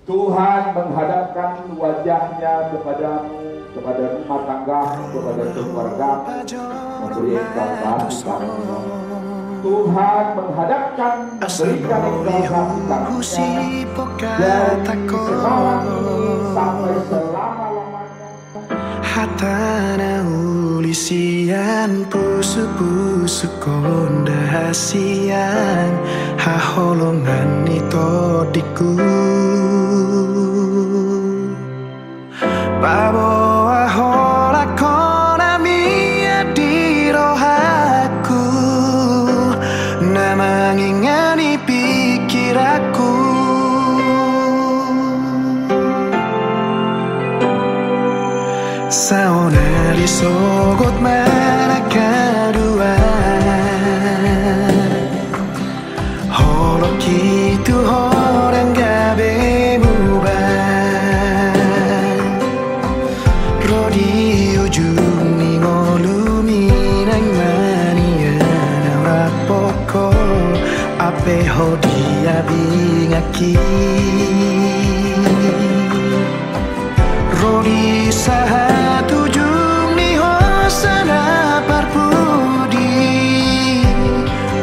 Tuhan menghadapkan wajahnya kepadamu, kepada rumah tangga, kepada keluarga, memberi engkau kasih karunia. Tuhan menghadapkan, memberikan engkau kasih karunia dari sekarang ini sampai selama-lamanya. Hatana ulisian pusu-pusu kondasian haholongan ito diku Babo ahola kona mia di rohaku namangingani pikiraku Saona disogot mana kedua Holok gitu orang gabe mubah Rodi ujung ni ngolumi nang mania rapoko ape hodi abingaki Rodi sahat ujung ni hosana parpudi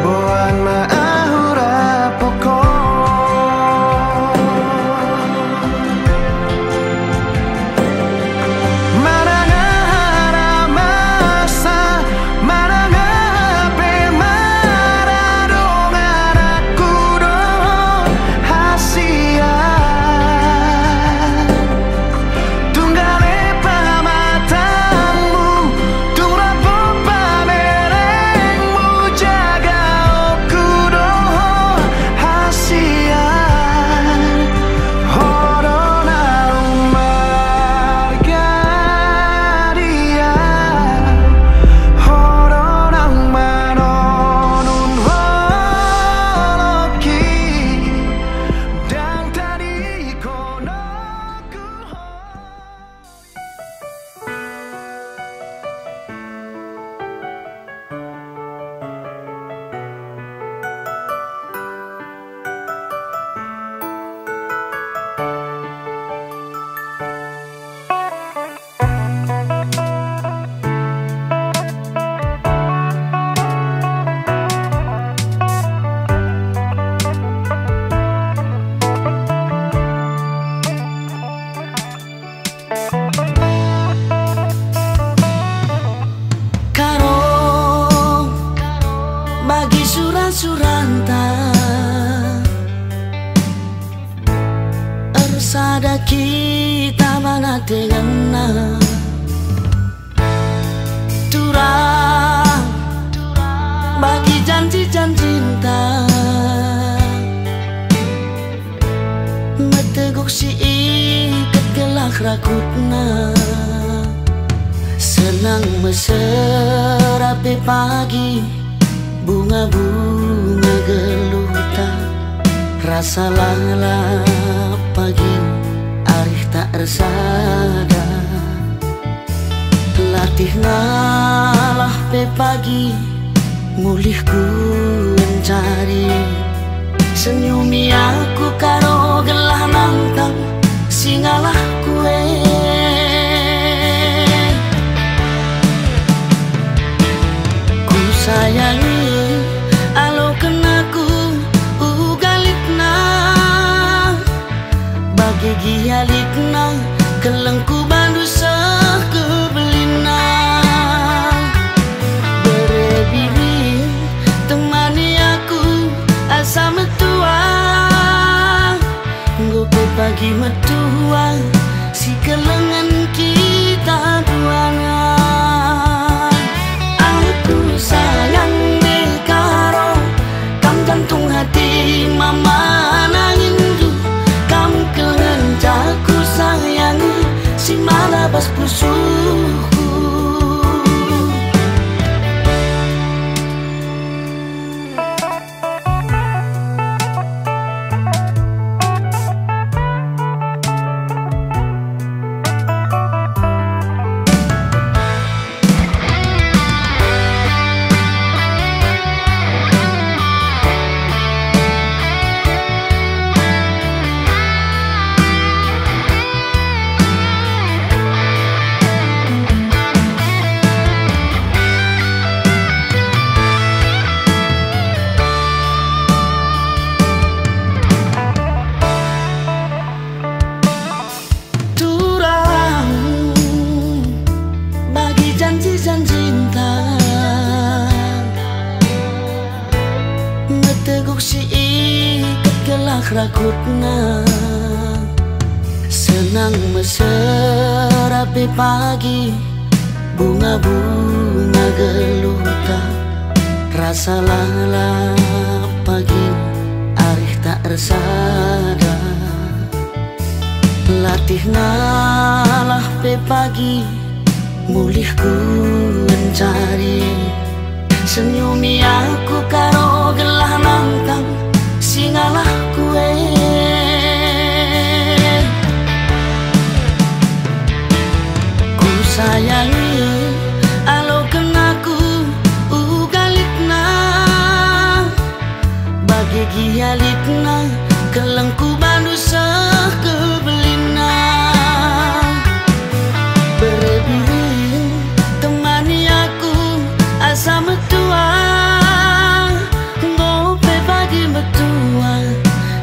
Boan maahura poko Marangara masa Marangara pemara dongara kudo hasia Suranta ersada kita mana tegana turang bagi janji-janji cinta meteguk si ikat gelak rakutna senang meserapi pagi bunga-bunga geluta rasa lalap pagi arih tak resada latih ngalah pe pagi mulihku mencari senyumi aku karo gelah nantang singalah kue ku sayangi alo kenaku ugalikna bagi gialikna kelengku bandu sah kebelina berebiri temani aku asa metua ngope pagi metua si kelengan kita duana aku sayang rakutna senang meserapi pagi, bunga-bunga geluta rasa lalap pagi arih tak resada latih ngalah pe pagi mulih ku mencari senyumi aku karo gelah nangkang singalah kue ku sayangi alo kenaku ugalikna bagi gialikna kelengku bandu sah kebelina berebirin temani aku asa metua ngope pagi metua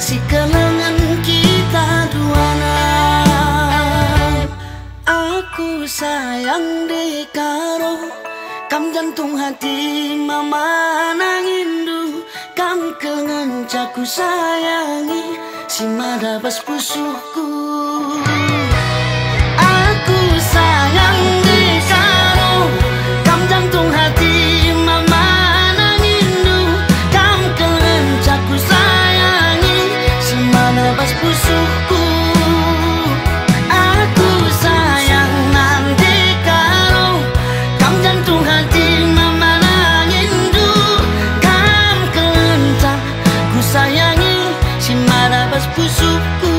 si kelengan kita duana aku sayang dekaro kam jantung hati mama nangindu kam kelengan caku sayangi si madabas pusuhku aku sayang dekaro kam jantung hati mama nangindu kam kelengan caku sayangi si madabas pusuhku aku sayang nanti karo kam jantung hati mama nangindu kam kelengan caku sayangi si madabas pusuhku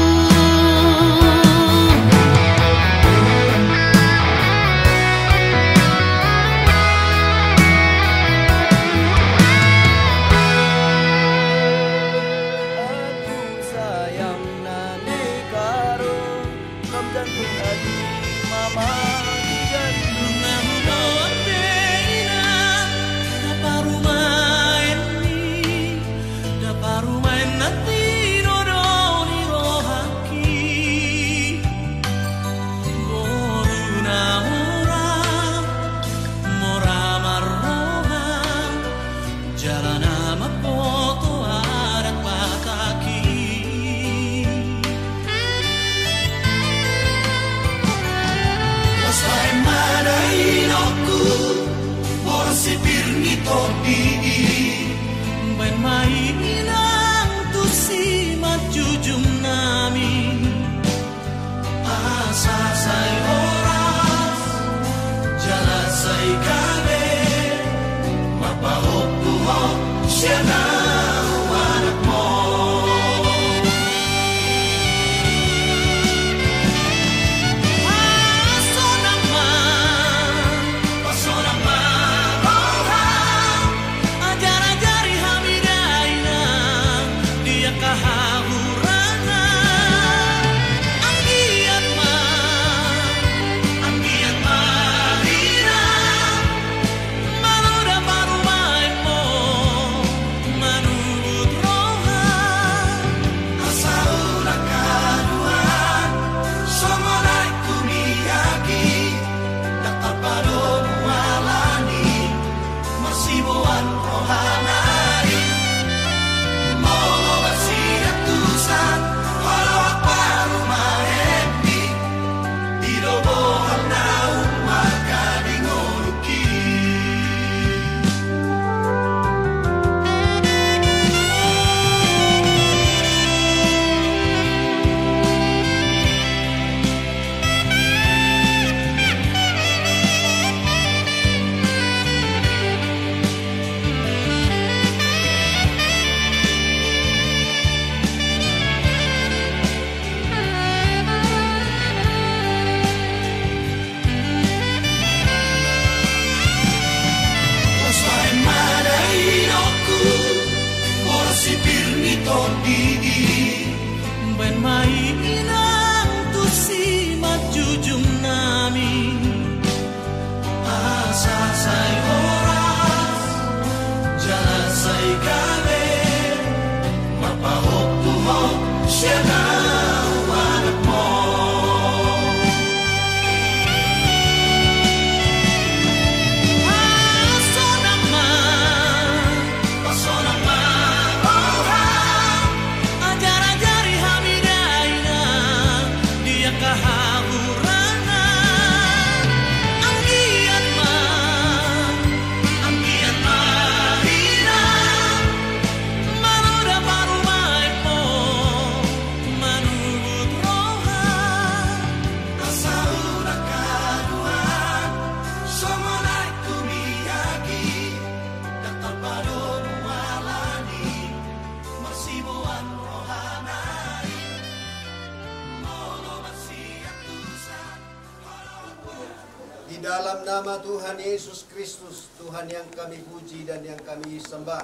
nama Tuhan Yesus Kristus, Tuhan yang kami puji dan yang kami sembah,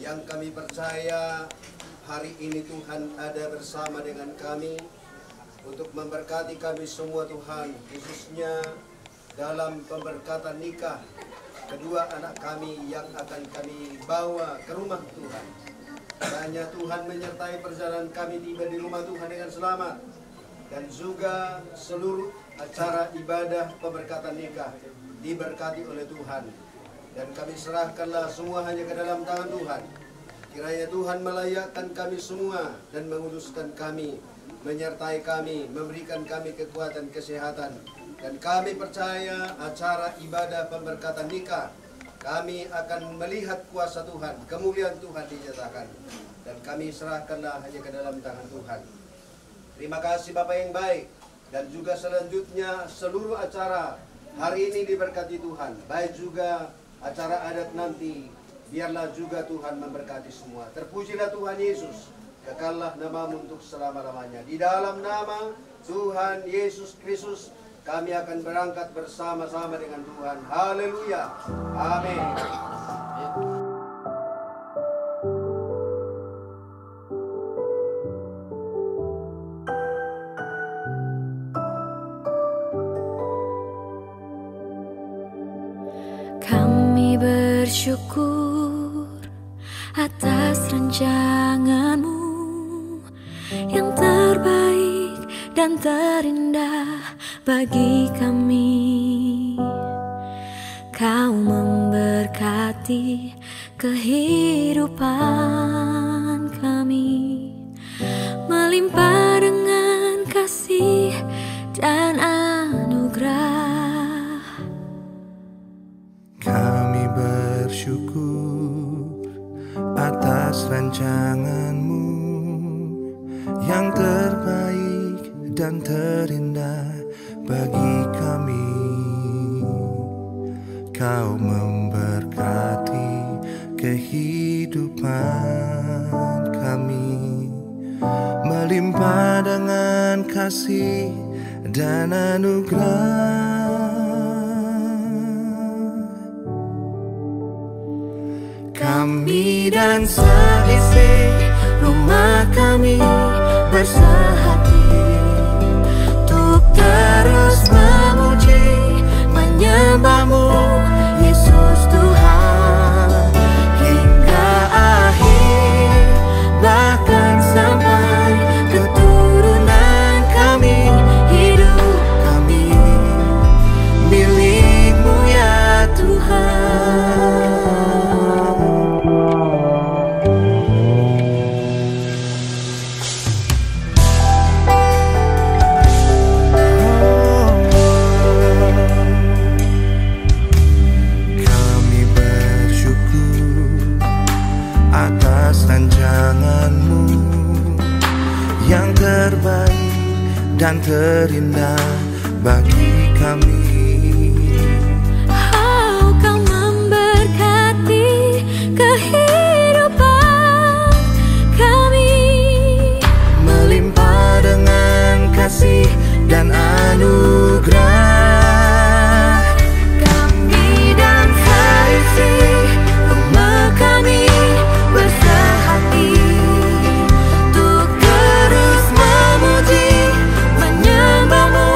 yang kami percaya hari ini Tuhan ada bersama dengan kami untuk memberkati kami semua Tuhan, khususnya dalam pemberkatan nikah kedua anak kami yang akan kami bawa ke rumah Tuhan. Kiranya Tuhan menyertai perjalanan kami tiba di rumah Tuhan dengan selamat, dan juga seluruh acara ibadah pemberkatan nikah diberkati oleh Tuhan. Dan kami serahkanlah semua hanya ke dalam tangan Tuhan. Kiranya Tuhan melayakkan kami semua dan menguduskan kami, menyertai kami, memberikan kami kekuatan, kesehatan. Dan kami percaya acara ibadah pemberkatan nikah, kami akan melihat kuasa Tuhan, kemuliaan Tuhan dinyatakan. Dan kami serahkanlah hanya ke dalam tangan Tuhan. Terima kasih Bapak yang baik. Dan juga selanjutnya seluruh acara hari ini diberkati Tuhan. Baik juga acara adat nanti, biarlah juga Tuhan memberkati semua. Terpujilah Tuhan Yesus, kekallah namamu untuk selama-lamanya. Di dalam nama Tuhan Yesus Kristus kami akan berangkat bersama-sama dengan Tuhan. Haleluya. Amin. Kami bersyukur atas rancangan-Mu yang terbaik dan terindah bagi kami. Kau memberkati kehidupan kami, melimpah dengan kasih dan anugerah. Kami bersyukur atas rancangan-Mu yang terbaik dan terindah bagi kami. Kau memberkati kehidupan kami, melimpah dengan kasih dan anugerah. Kami dan seisi rumah kami bersehati untuk terus memuji, menyembah-Mu Yesus Tuhan hingga akhir, bahkan sampai keturunan kami. Hidup kami milik-Mu ya Tuhan. Rancangan-Mu yang terbaik dan terindah bagi kami. Oh, Kau memberkati kehidupan kami, melimpah dengan kasih dan anugerah. kami dan seisi rumah kami bersehati untuk terus memuji, menyembah-Mu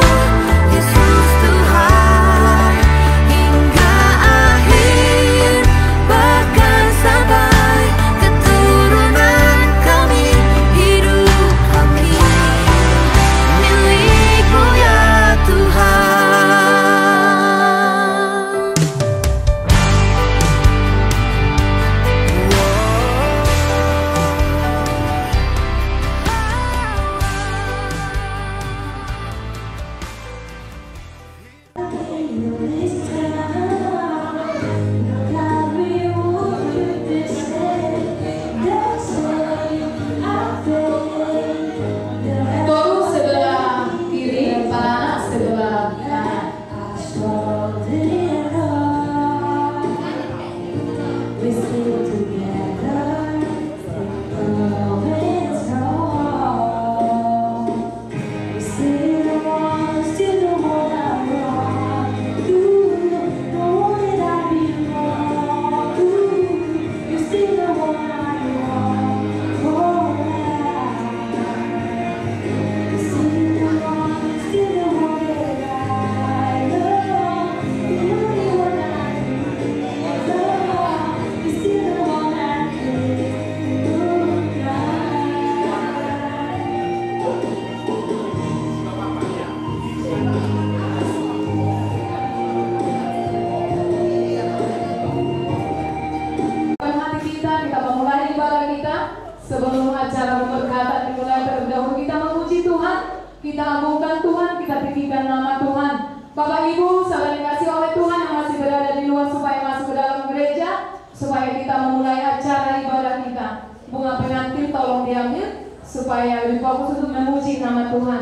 Kita agungkan Tuhan, kita tinggikan nama Tuhan. Bapak Ibu, saudara dikasih oleh Tuhan yang masih berada di luar supaya masuk ke dalam gereja, supaya kita memulai acara ibadah kita. Bunga pengantin tolong diambil supaya lebih fokus untuk memuji nama Tuhan.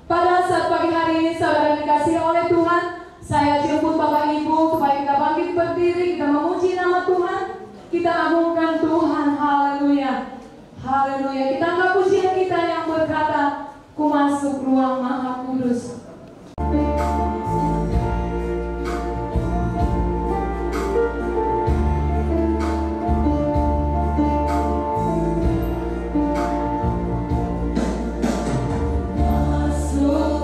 Pada saat pagi hari ini saudara dikasih oleh Tuhan, saya jemput Bapak Ibu supaya kita bangkit berdiri, kita memuji nama Tuhan, kita agungkan Tuhan. Haleluya, haleluya. Kita angkat pujian kita yang berkata, ku masuk ruang Maha Kudus. Masuk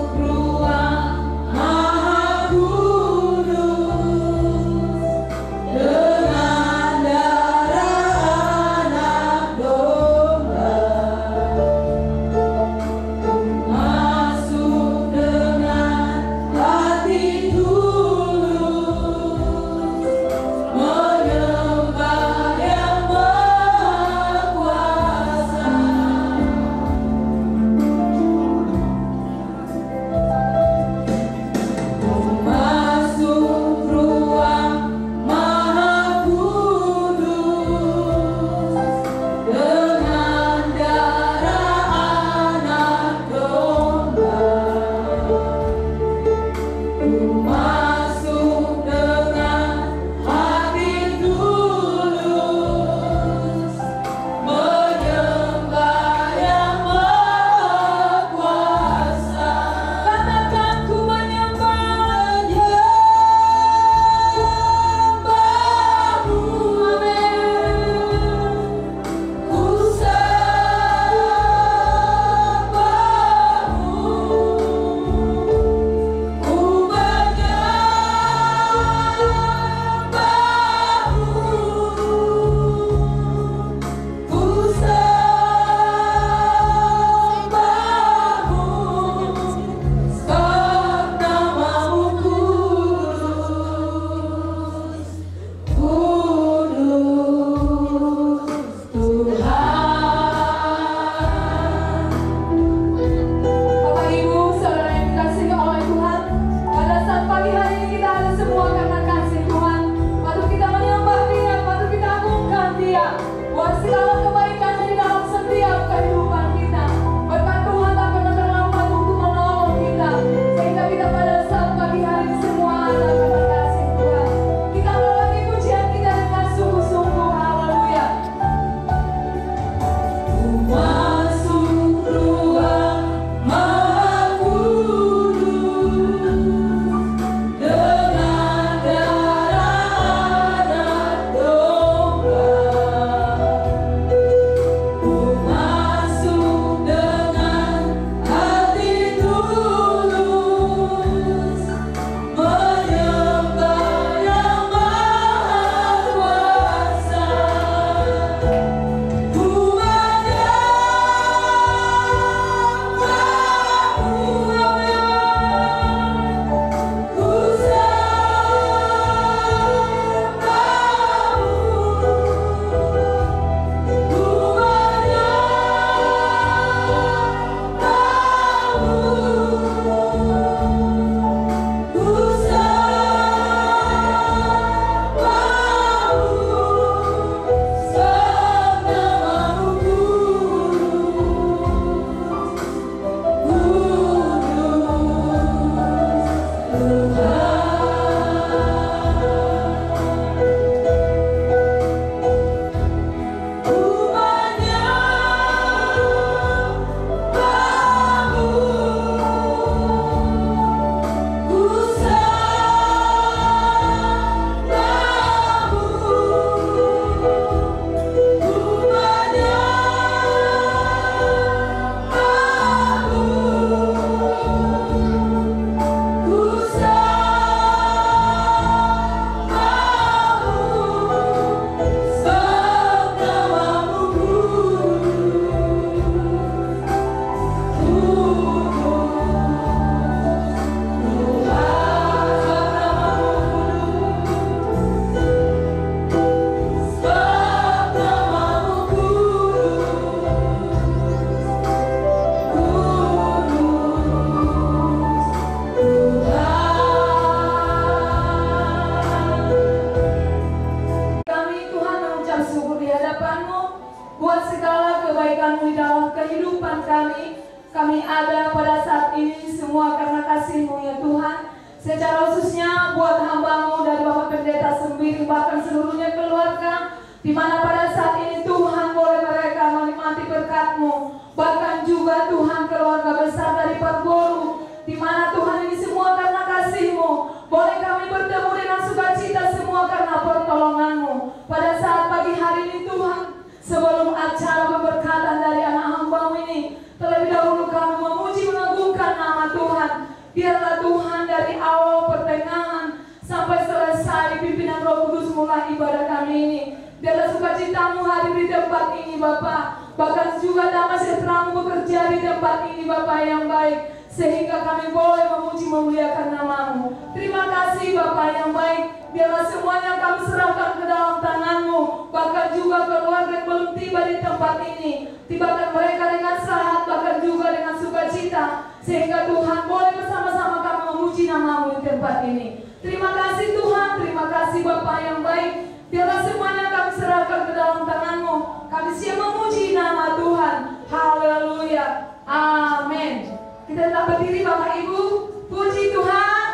kami ada pada saat ini semua karena kasih-Mu ya Tuhan. Secara khususnya buat hamba-Mu dari Bapak Pendeta Sembiring bahkan seluruhnya keluarga, di mana pada saat ini Tuhan boleh mereka menikmati berkat-Mu. Bahkan juga Tuhan keluarga besar dari Parboru, di mana Tuhan ini semua karena kasih-Mu. Boleh kami bertemu dengan sukacita semua karena pertolongan-Mu. Pada saat pagi hari ini Tuhan, sebelum acara pemberkatan dari anak hamba-Mu ini, terlebih dahulu kami memuji mengagungkan nama Tuhan. Biarlah Tuhan dari awal pertengahan sampai selesai pimpinan Roh Kudus mulai ibadah kami ini. Biarlah sukacita-Mu hadir di tempat ini Bapa. Bahkan juga damai sejahtera-Mu bekerja di tempat ini Bapa yang baik, sehingga kami boleh memuji memuliakan nama-Mu. Terima kasih Bapa yang baik. Biarlah semuanya kami serahkan ke dalam tangan-Mu. Bahkan juga keluarga yang belum tiba di tempat ini, tibakan mereka dengan sehat, bahkan juga dengan sukacita, sehingga Tuhan boleh bersama-sama kami memuji nama-Mu di tempat ini. Terima kasih Tuhan, terima kasih Bapa yang baik. Biarlah semuanya kami serahkan ke dalam tangan-Mu. Kami siap memuji nama Tuhan. Haleluya. Amin. Kita tetap berdiri Bapak Ibu. Puji Tuhan.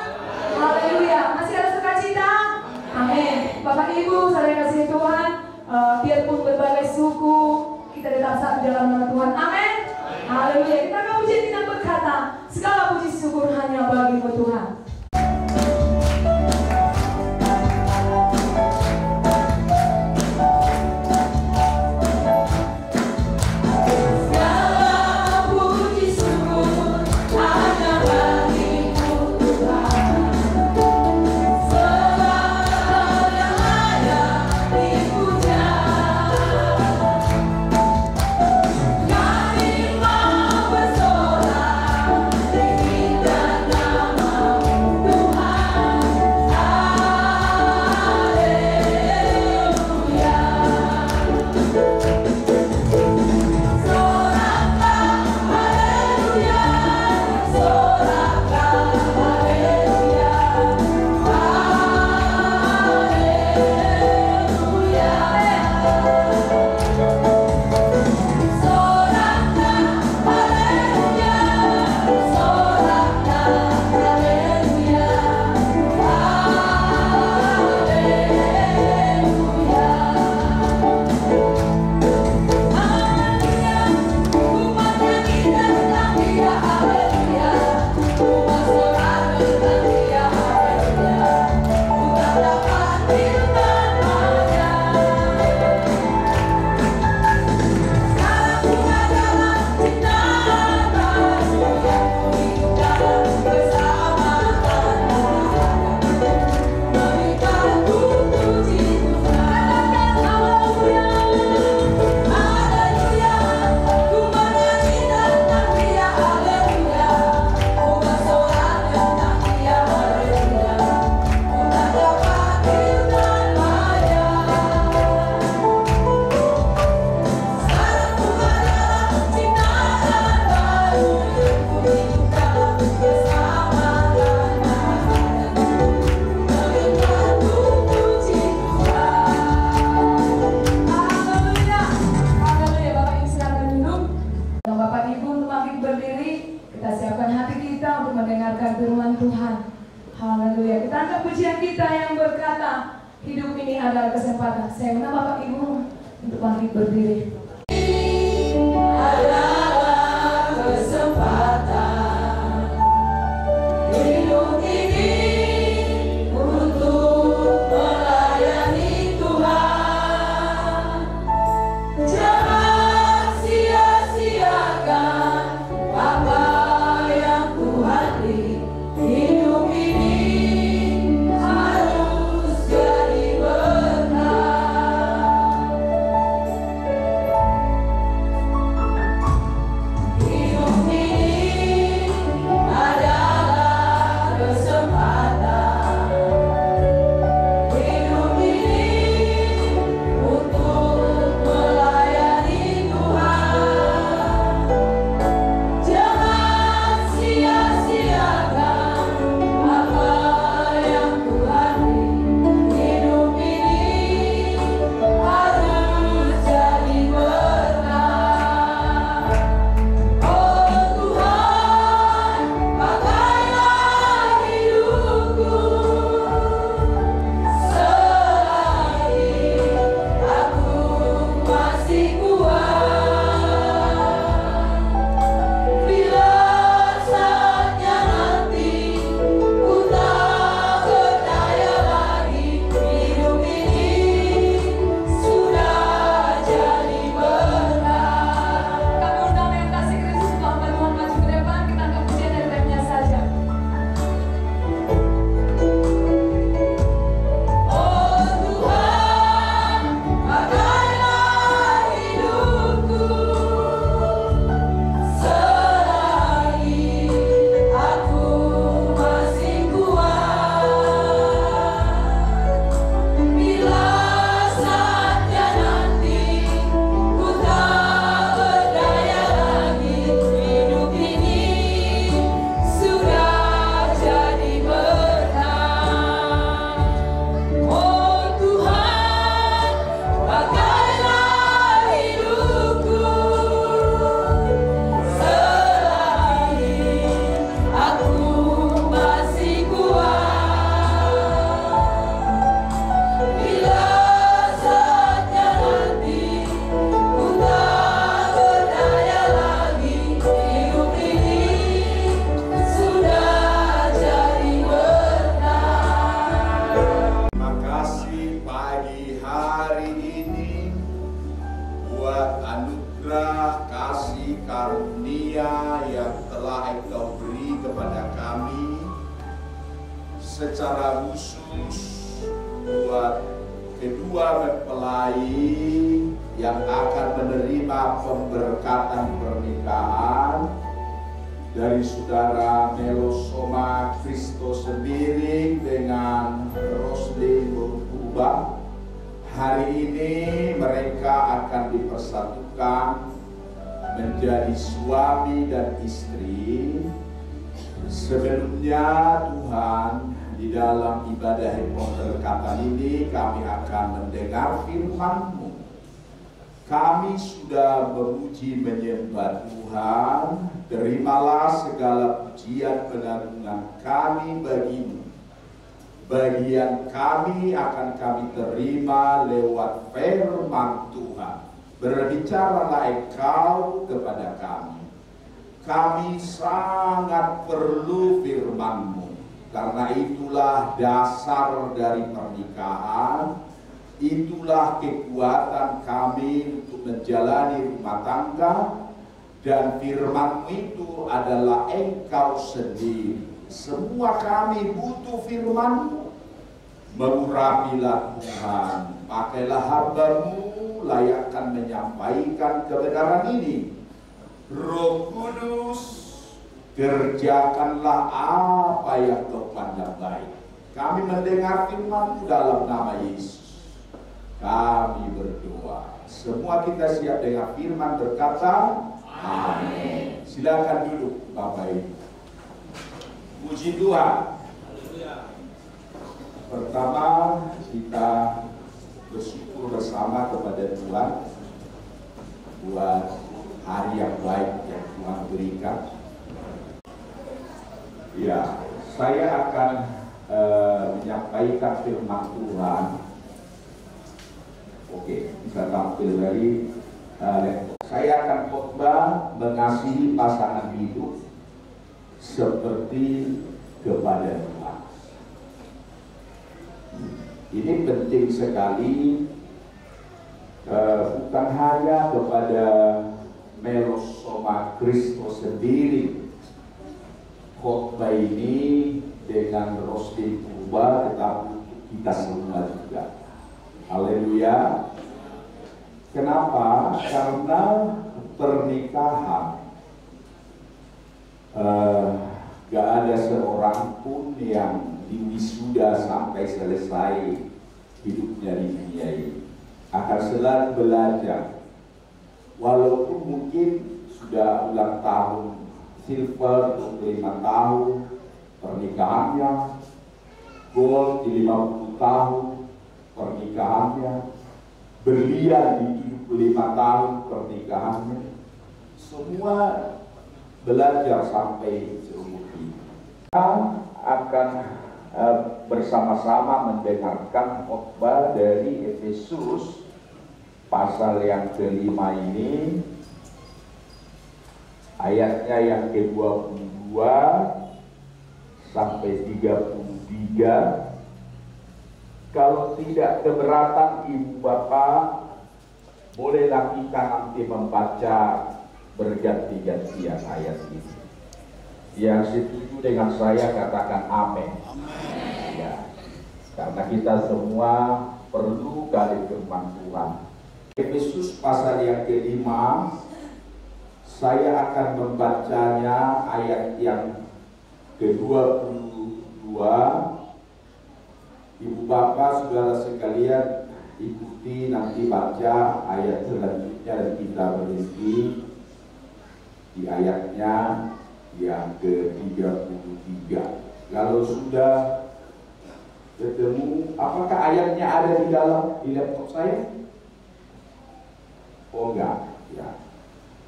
Haleluya. Masih ada sukacita? Amin. Bapak Ibu, saya kasih Tuhan, biarpun berbagai suku, kita tetap satu dalam nama Tuhan. Amin. Haleluya. Kita akan puji dengan berkata, segala puji syukur hanya bagi-Mu Tuhan. karunia yang telah Engkau beri kepada kami secara khusus buat kedua mempelai yang akan menerima pemberkatan pernikahan dari saudara Melosoma Kristo sendiri dengan Roslin Berubah. Hari ini mereka akan dipersatukan menjadi suami dan istri. Sebelumnya Tuhan, di dalam ibadah pemberkatan ini kami akan mendengar firman-Mu. Kami sudah memuji menyembah Tuhan. Terimalah segala pujian pengagungan kami bagi-Mu. Bagian kami akan kami terima lewat firman Tuhan. Berbicaralah Engkau kepada kami. Kami sangat perlu firman-Mu. Karena itulah dasar dari pernikahan. Itulah kekuatan kami untuk menjalani rumah tangga. Dan firman itu adalah Engkau sendiri. Semua kami butuh firman-Mu. Mengurapilah Tuhan. Pakailah hamba-Mu layakkan menyampaikan kebenaran ini. Roh Kudus, kerjakanlah apa yang Kau pandang baik. Kami mendengar firman-Mu dalam nama Yesus. Kami berdoa. Semua kita siap dengan firman berkata, amin. Silakan duduk Bapak Ibu. Puji Tuhan. Pertama kita bersyukur bersama kepada Tuhan buat hari yang baik yang Tuhan berikan. Ya, saya akan menyampaikan firman Tuhan. Oke, bisa tampil dari laptop. Saya akan khotbah mengasihi pasangan hidup seperti kepada Tuhan. Ini penting sekali, bukan hanya kepada Melosoma Kristo sendiri. Khotbah ini dengan Roslin Berubah, tetapi untuk kita semua juga. Haleluya. Kenapa? Karena pernikahan gak ada seorang pun yang diwisuda sampai selesai hidupnya di dunia ini. Akan selalu belajar. Walaupun mungkin sudah ulang tahun silver 25 tahun pernikahannya, gold di 50 tahun pernikahannya, berlian di 75 tahun pernikahannya. Semua belajar sampai seumur hidup. Kita akan bersama-sama mendengarkan khotbah dari Efesus pasal yang ke-5 ini, ayatnya yang ke-22 sampai 33. Kalau tidak keberatan Ibu Bapak, bolehlah kita nanti membaca berganti-gantian ayat ini. Yang setuju dengan saya katakan amin. Ya, karena kita semua perlu kali firman Tuhan. Efesus pasal yang ke-5, saya akan membacanya ayat yang ke-22. Ibu Bapak, saudara sekalian, ikuti nanti baca ayat selanjutnya dan kita berhenti di ayatnya yang ke-33. Kalau sudah ketemu, apakah ayatnya ada di dalam di laptop saya? Oh enggak, ya.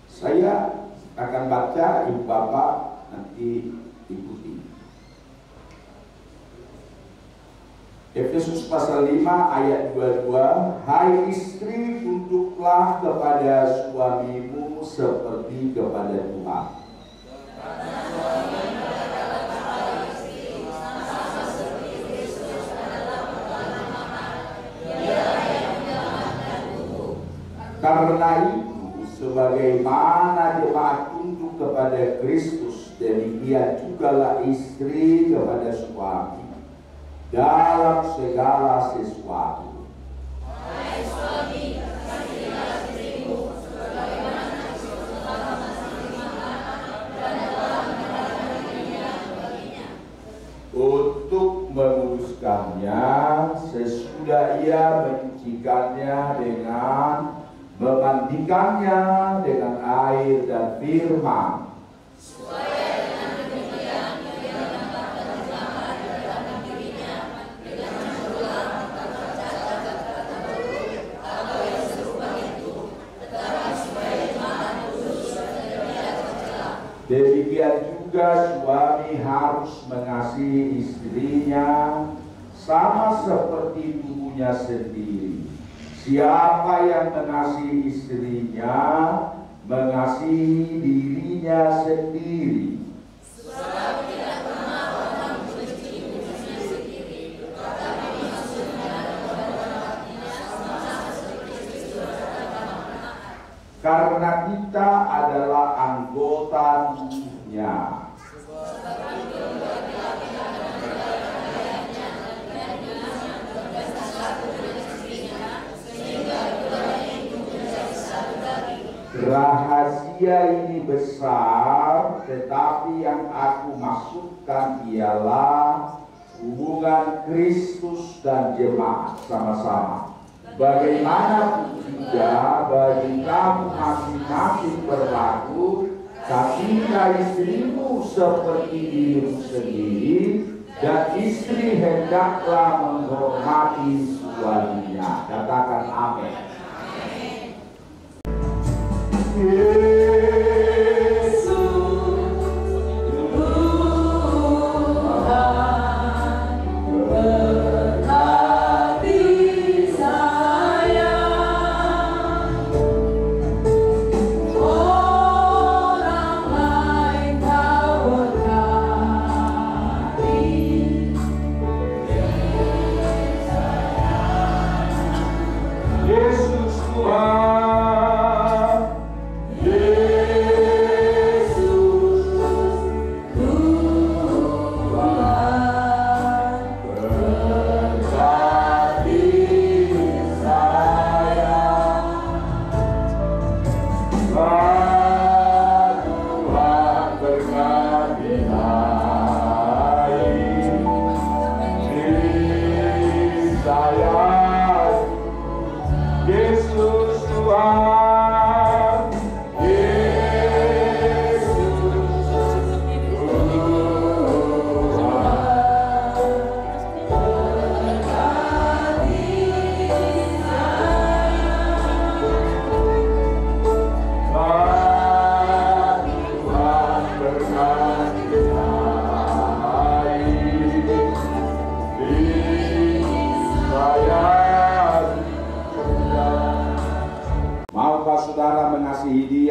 Saya akan baca, Ibu Bapak nanti ikuti. Efesus pasal 5 ayat 22, hai istri, tunduklah kepada suamimu seperti kepada Tuhan. Karena itu sebagaimana jemaat tunduk kepada Kristus, demikian jugalah istri kepada suami dalam segala sesuatu. Untuk menguruskannya sesudah ia menyucikannya dengan memandikannya dengan air dan firman, supaya dengan demikian ia dapat terselamat dalam dirinya dengan menjual atau yang serupa itu, tetapi supaya jemaat kudus tidak tercela. Demikian juga suami harus mengasihi istrinya sama seperti tubuhnya sendiri. Siapa yang mengasihi istrinya, mengasihi dirinya sendiri. Sebab tidak pernah orang membenci dirinya sendiri, tetapi maksudnya kepada hatinya sama seperti Kristus berkata, karena kita adalah anggota tubuhnya. Rahasia ini besar, tetapi yang aku maksudkan ialah hubungan Kristus dan jemaat sama-sama. Bagaimanapun juga bagi kamu masing-masing berlaku, kasihlah istrimu seperti dirimu sendiri, dan istri hendaklah menghormati suaminya. Katakan amin.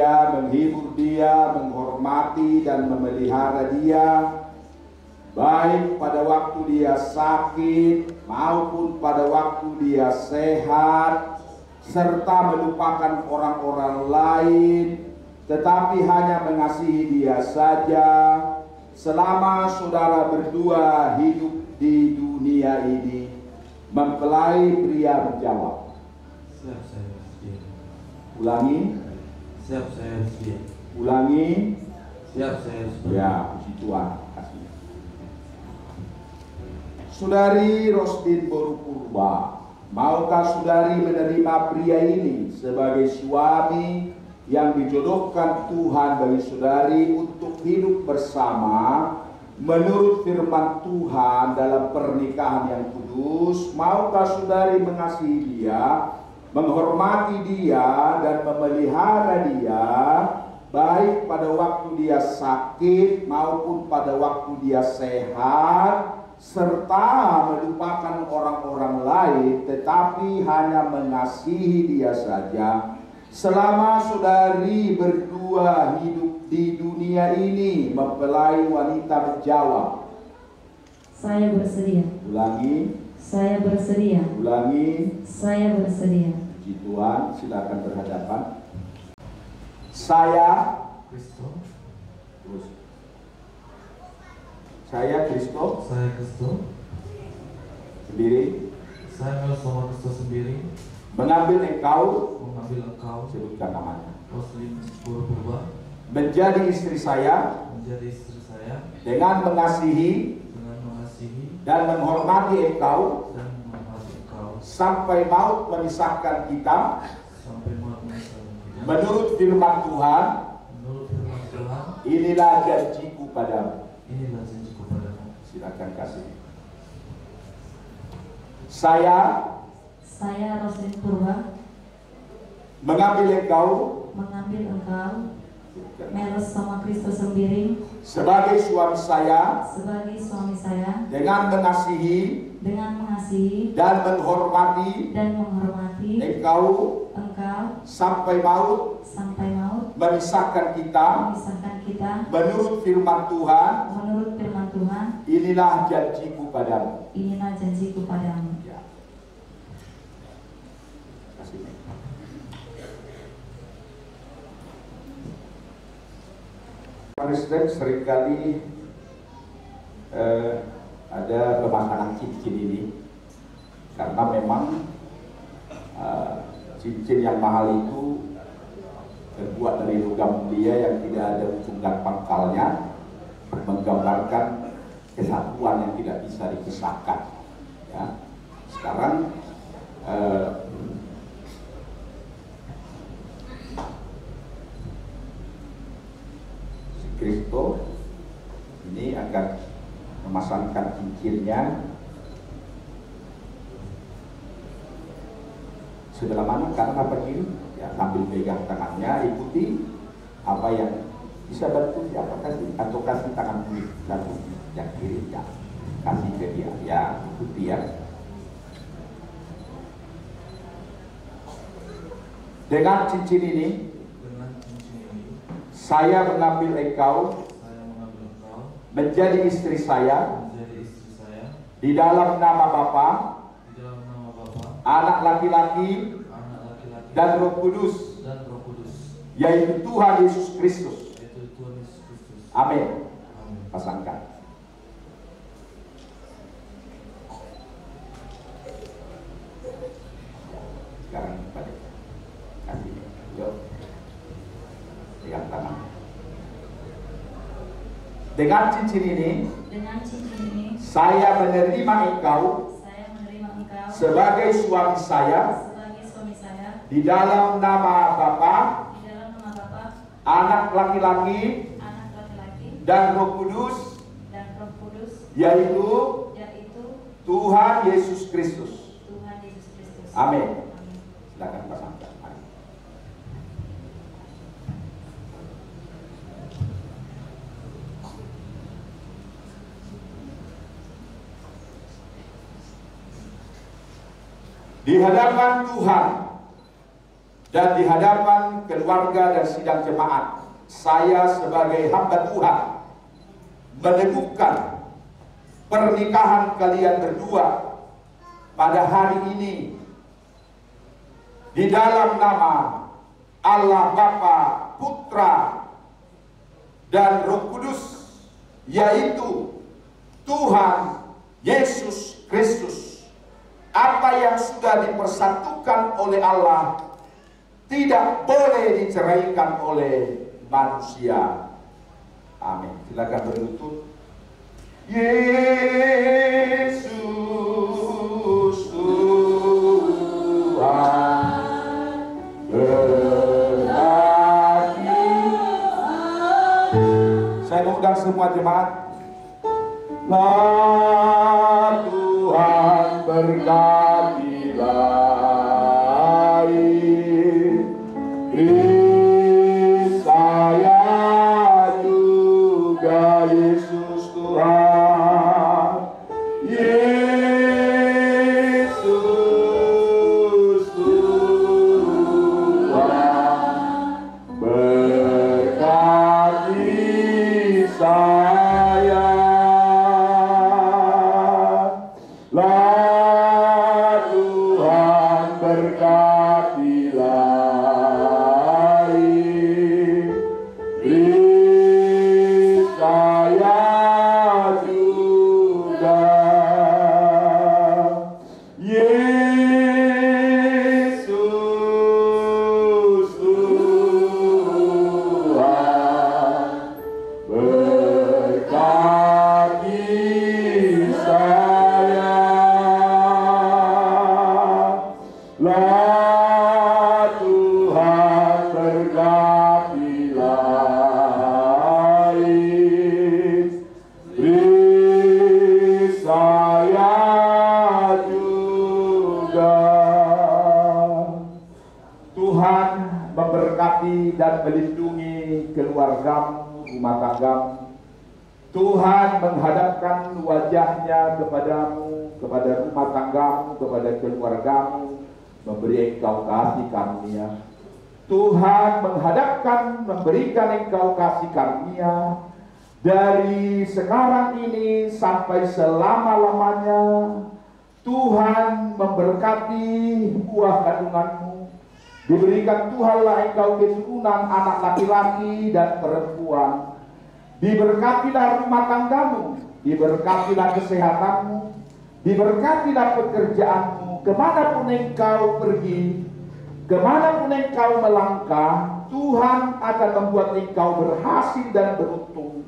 Menghibur dia, menghormati dan memelihara dia, baik pada waktu dia sakit maupun pada waktu dia sehat, serta melupakan orang-orang lain, tetapi hanya mengasihi dia saja selama saudara berdua hidup di dunia ini. Mempelai pria menjawab, siap saya sedia. Ulangi. Siap saya sedia. Ulangi. Siap saya sedia. Ya, puji Tuhan. Kasih. Saudari Rosdin Borupurba, maukah saudari menerima pria ini sebagai suami yang dijodohkan Tuhan bagi saudari untuk hidup bersama menurut firman Tuhan dalam pernikahan yang kudus? Maukah saudari mengasihi dia, menghormati dia dan memelihara dia, baik pada waktu dia sakit maupun pada waktu dia sehat, serta melupakan orang-orang lain, tetapi hanya mengasihi dia saja selama saudari berdua hidup di dunia ini? Mempelai wanita menjawab, saya bersedia. Ulangi. Saya bersedia. Ulangi. Saya bersedia. Puji Tuhan, silakan berhadapan. Saya Kristo. terus. Saya Kristo Saya Kristo. sendiri Saya Melos sama Kristo sendiri. mengambil engkau, Mengambil engkau. sebutkan namanya, Roslin Purba. menjadi istri saya Menjadi istri saya. dengan mengasihi Dengan mengasihi. dan menghormati engkau Dan menghormati engkau. sampai maut memisahkan kita Sampai maut memisahkan kita. menurut firman Tuhan. Menurut firman Tuhan. Inilah janjiku padamu. Inilah janjiku padamu. Silakan kasih. Saya Roslin Purba mengambil engkau mengambil engkau Melos sama Kristo sendiri sebagai suami saya sebagai suami saya dengan mengasihi dan menghormati engkau sampai maut memisahkan kita menurut firman Tuhan. Inilah janjiku padamu. Ya. Kasih. Kristen seringkali ada pemakanan cincin ini karena memang cincin yang mahal itu terbuat dari logam mulia yang tidak ada ujung dan pangkalnya, menggambarkan kesatuan yang tidak bisa dipisahkan. Ya. Sekarang si Kristo ini akan memasangkan cincinnya sebelah mana, kanan apa kiri, ya, sambil pegang tangannya, ikuti apa yang bisa bantu siapa, kasih atau kasih tangan kiri satu, yang kiri ya kasih ke dia, ya ikuti ya. Dengan cincin ini saya mengambil engkau menjadi istri saya di dalam nama Bapa, Anak laki-laki dan Roh Kudus, yaitu Tuhan Yesus Kristus. Amin. Pasangkan. Sekarang balik. Kasih. Yuk. Pegang tangan. Dengan cincin ini, saya menerima engkau sebagai suami saya di dalam nama Bapa, Anak laki-laki dan Roh Kudus, yaitu Tuhan Yesus Kristus. Amin. Silakan pasangkan. Di hadapan Tuhan dan di hadapan keluarga dan sidang jemaat, saya sebagai hamba Tuhan meneguhkan pernikahan kalian berdua pada hari ini di dalam nama Allah Bapa, Putra dan Roh Kudus, yaitu Tuhan Yesus Kristus. Apa yang sudah dipersatukan oleh Allah tidak boleh diceraikan oleh manusia. Amin. Silakan berlutut. Yesus Tuhan berkati. Saya mengundang semua jemaat. Tuhan berkatilah saya juga Yesus Tuhan. Yesus Tuhan berkati saya. Tuhan berkatilah Lah Tuhan berkatilah, beri saya juga. Tuhan memberkati dan melindungi keluargamu, rumah tanggamu. Tuhan menghadapkan wajahnya kepadamu, kepada rumah tanggamu, kepada keluargamu, memberi engkau kasih karunia. Tuhan menghadapkan, memberikan engkau kasih karunia dari sekarang ini sampai selama-lamanya. Tuhan memberkati buah kandunganmu. Diberikan Tuhanlah engkau keturunan anak laki-laki dan perempuan. Diberkatilah rumah tanggamu, diberkatilah kesehatanmu, diberkatilah pekerjaanmu. Kemanapun engkau pergi, kemanapun engkau melangkah, Tuhan akan membuat engkau berhasil dan beruntung.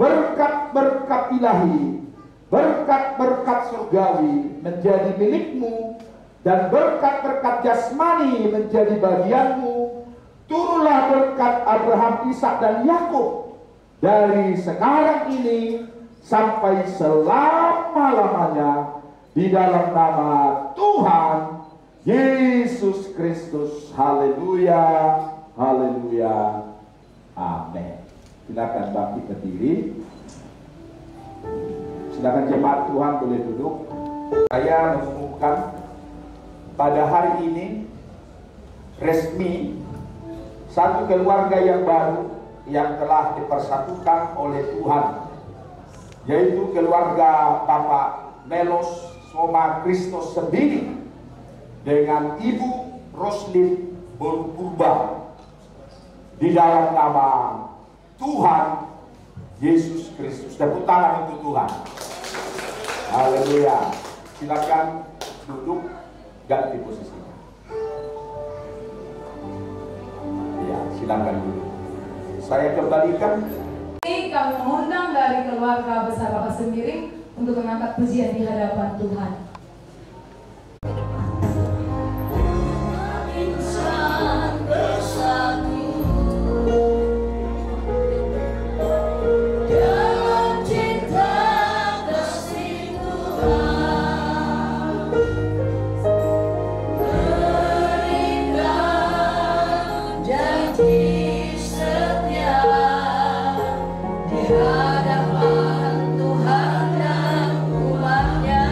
Berkat-berkat ilahi, berkat-berkat surgawi menjadi milikmu, dan berkat-berkat jasmani menjadi bagianmu. Turunlah berkat Abraham, Ishak dan Yakub dari sekarang ini sampai selama-lamanya, di dalam nama Tuhan Yesus Kristus. Haleluya, haleluya, amin. Silakan bangkit berdiri. Silakan jemaat Tuhan boleh duduk. Saya mengumumkan pada hari ini resmi satu keluarga yang baru yang telah dipersatukan oleh Tuhan, yaitu keluarga Bapak Melos Soma Kristus Sembiring dengan Ibu Roslin Purba, di dalam nama Tuhan Yesus Kristus. Tepuk tangan untuk Tuhan. Haleluya. Silakan duduk, ganti posisinya. Ya, silakan duduk. Saya kembalikan. Kami mengundang dari keluarga besar Bapak Sembiring untuk mengangkat pujian di hadapan Tuhan. Insan bersatu dalam cinta kasih Tuhan, berikan janji setia di hadapan Tuhan dan umatnya.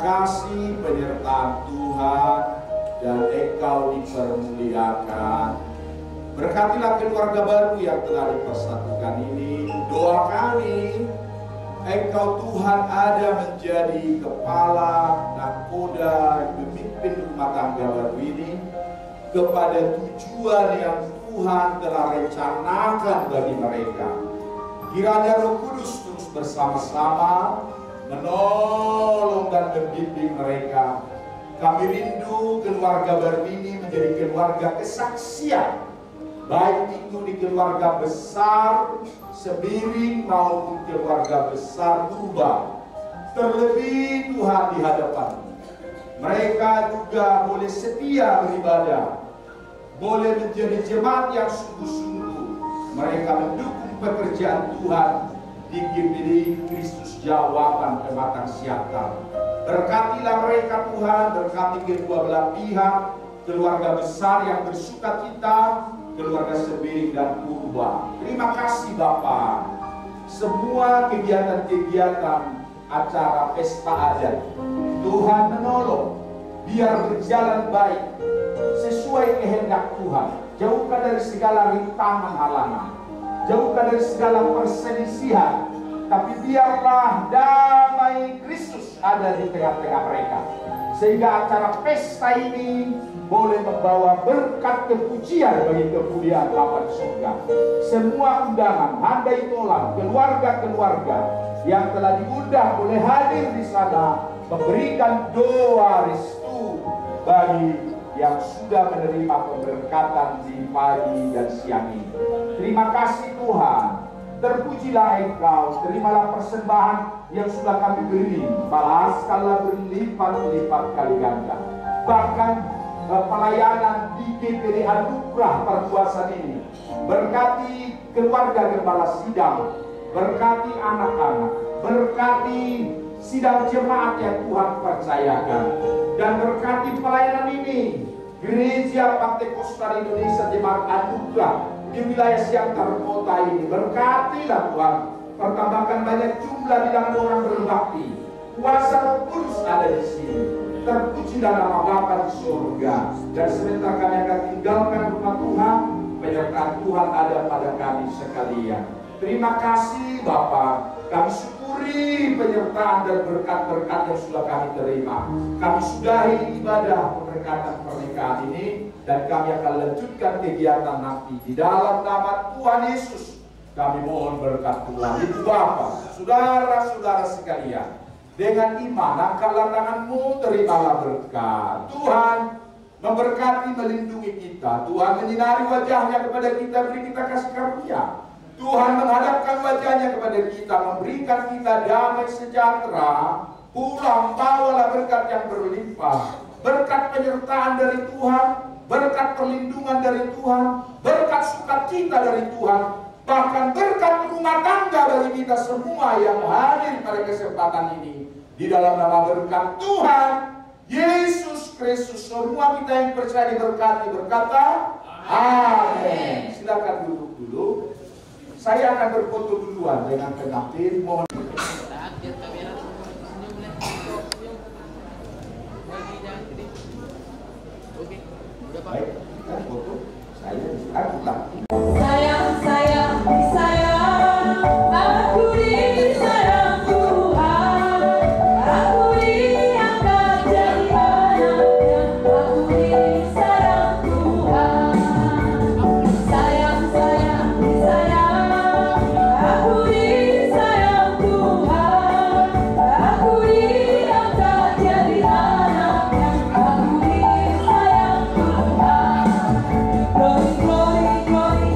kasih penyertaan Tuhan dan Engkau dipermuliakan. Berkatilah keluarga baru yang telah dipersatukan ini. Doa kami, Engkau Tuhan ada menjadi kepala nakoda pemimpin rumah tangga baru ini kepada tujuan yang Tuhan telah rencanakan bagi mereka. Kiranya Roh Kudus terus bersama-sama menolong dan membimbing mereka. Kami rindu keluarga baru ini menjadi keluarga kesaksian, baik itu di keluarga besar Sembiring maupun keluarga besar Tuba. Terlebih Tuhan di hadapan mereka juga boleh setia beribadah, boleh menjadi jemaat yang sungguh-sungguh. Mereka mendukung pekerjaan Tuhan di GPD Kristus Jawaban Pematang Siantar. Berkatilah mereka Tuhan, berkati kedua belah pihak, keluarga besar yang bersukacita, keluarga Sembiring dan Purba. Terima kasih Bapa. Semua kegiatan-kegiatan acara pesta adat Tuhan menolong biar berjalan baik sesuai kehendak Tuhan. Jauhkan dari segala rintangan halangan, jauhkan dari segala perselisihan, tapi biarlah damai Kristus ada di tengah-tengah mereka, sehingga acara pesta ini boleh membawa berkat kepujian bagi kemuliaan Bapa di surga. Semua undangan, handai tolak, keluarga-keluarga yang telah diundang boleh hadir di sana, memberikan doa restu bagi yang sudah menerima pemberkatan di pagi dan siang ini. Terima kasih Tuhan. Terpujilah Engkau, terimalah persembahan yang sudah kami beri, balaskanlah berlipat-lipat kali ganda. Bahkan pelayanan di GPD Anugerah Perkuasaan ini, berkati keluarga gembala sidang, berkati anak-anak, berkati sidang jemaat yang Tuhan percayakan, dan berkati pelayanan ini Gereja Pantekosta Indonesia Jemaat Anugerah di wilayah Siantar Kota ini. Berkatilah Tuhan, pertambahkan banyak jumlah di dalam orang berbakti. Kuasa Roh Kudus ada di sini. Terpujilah nama Bapa di surga. Dan sebentar kami akan tinggalkan rumah Tuhan, penyertaan Tuhan ada pada kami sekalian. Terima kasih Bapa. Kami syukuri penyertaan dan berkat-berkat yang sudah kami terima. Kami sudahi ibadah pemberkatan pernikahan ini, dan kami akan lanjutkan kegiatan nanti di dalam nama Tuhan Yesus. Kami mohon berkat Tuhan. Ibu Bapa, saudara-saudara sekalian, dengan iman angkatlah tanganmu, terimalah berkat. Tuhan memberkati, melindungi kita. Tuhan menyinari wajahnya kepada kita, beri kita kasih karunia. Tuhan menghadapkan wajahnya kepada kita, memberikan kita damai sejahtera. Pulang bawalah berkat yang berlimpah, berkat penyertaan dari Tuhan, berkat perlindungan dari Tuhan, berkat sukacita dari Tuhan, bahkan berkat rumah tangga bagi kita semua yang hadir pada kesempatan ini. Di dalam nama berkat Tuhan Yesus Kristus, semua kita yang percaya diberkati berkata amin. Silakan duduk dulu. Saya akan berfoto duluan dengan pengantin. Mohon. Baik, kita foto. Saya Sayang, sayang, sayang, aku disayang Tuhan, aku diangkat jadi anaknya, aku disayang Tuhan. Sayang, sayang, sayang, aku disayang Tuhan, aku diangkat jadi anaknya, aku disayang Tuhan. Glory, glory, glory,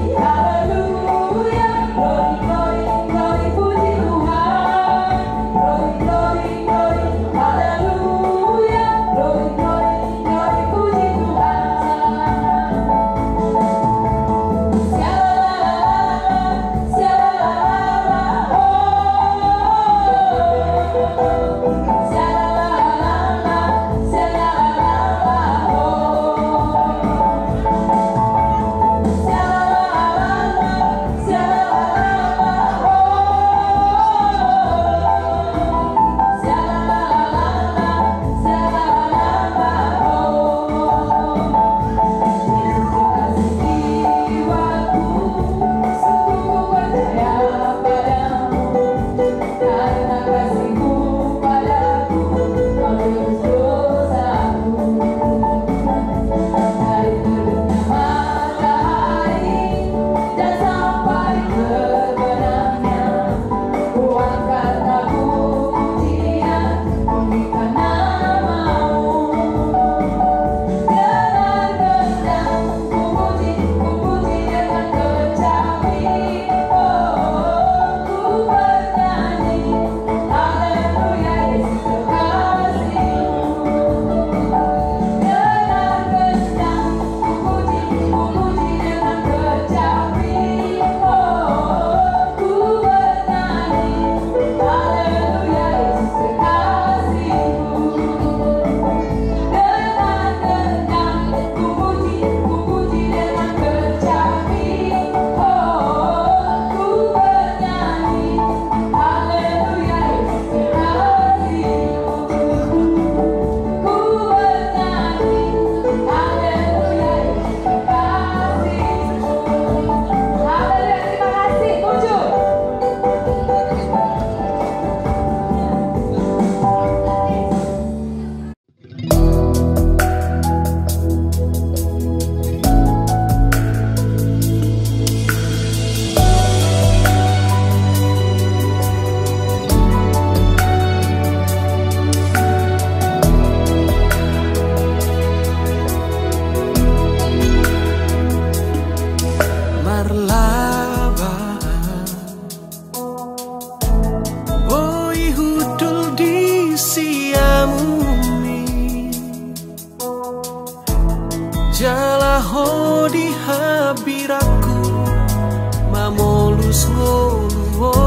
Yesus ngoluwo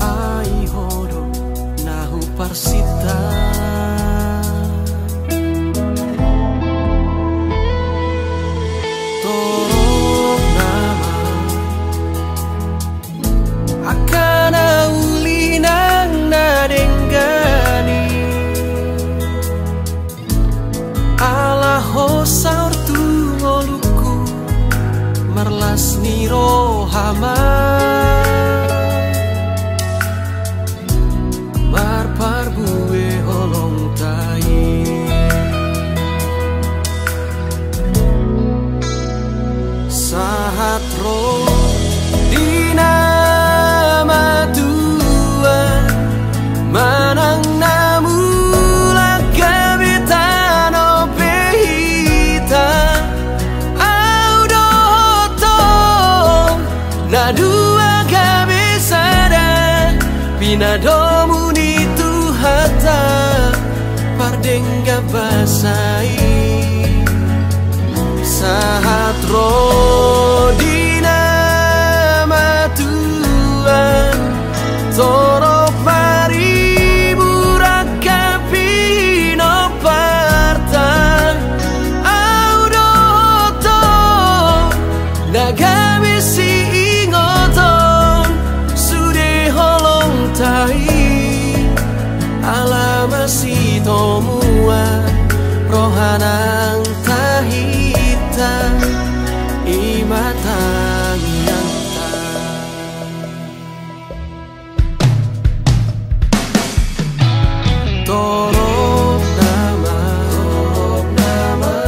ai hodo nahu parsita torok nama akana ulinang nadenggani ala hosaur tu ngoluku marlas niro hama marpar buwe holong tai sahat roh dina Tuhan manang namu lagabitano pehita audoto na dua gabisada pinadomu ni tuhata pardengga basai sahat rodina matuan torok maribu rakapi no partan audoto nagami si ingoton sude holong tai alama si tomua rohanang tahita imatang yang torok nama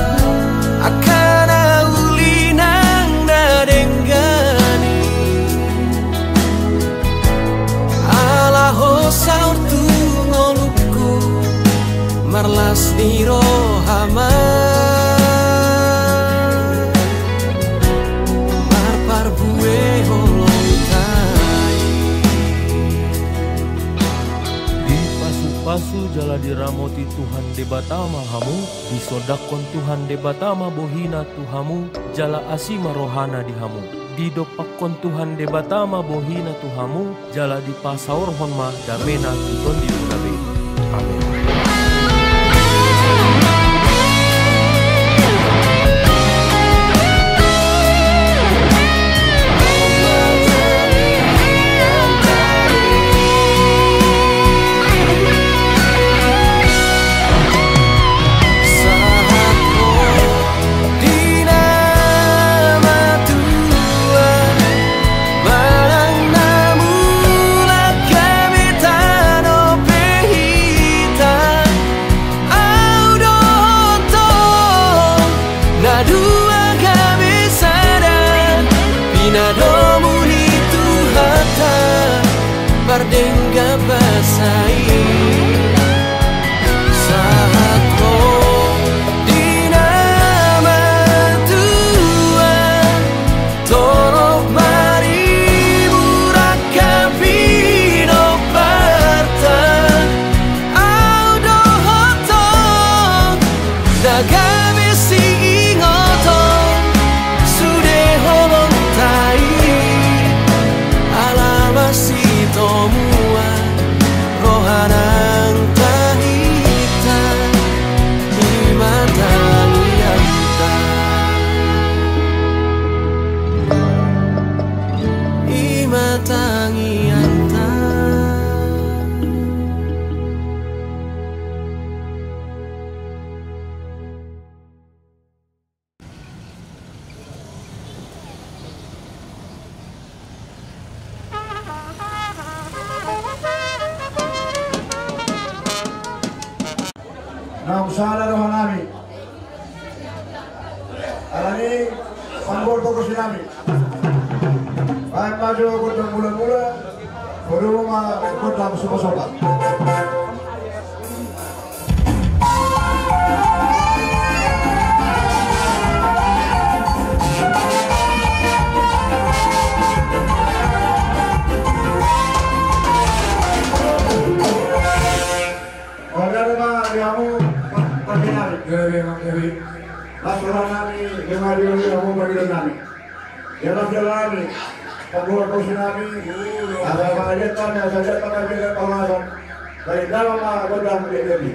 akana ulinang nadenggani ala hosaur tu ngoluku marlas niro hama marpar buwe holong tai di pasu jala diramoti Tuhan debatama hamu disodakon Tuhan debatama bohina tuhamu jala asima rohana dihamu didopakon Tuhan debatama bohina tuhamu jala di pasaur honma damena tuton di dunabe. Amin. Pardengga basai saat roh dinama Tuhan torok maribu rakapi no partan audohoto nagami si ingoton sude holong tai alama si tomua rohanang tahita imatangi anta imatangi anta Nam sana rohanami alani pambol fokus nami baik maju kota mula-mula berumah kota sobat-sobat Masuk Tuhan kami, lima di kamu bagi kami. Dalam kami, pembuat kursi kami, ada pengajian, ada saja pengajian pengajian. Baik dalam godam lebih.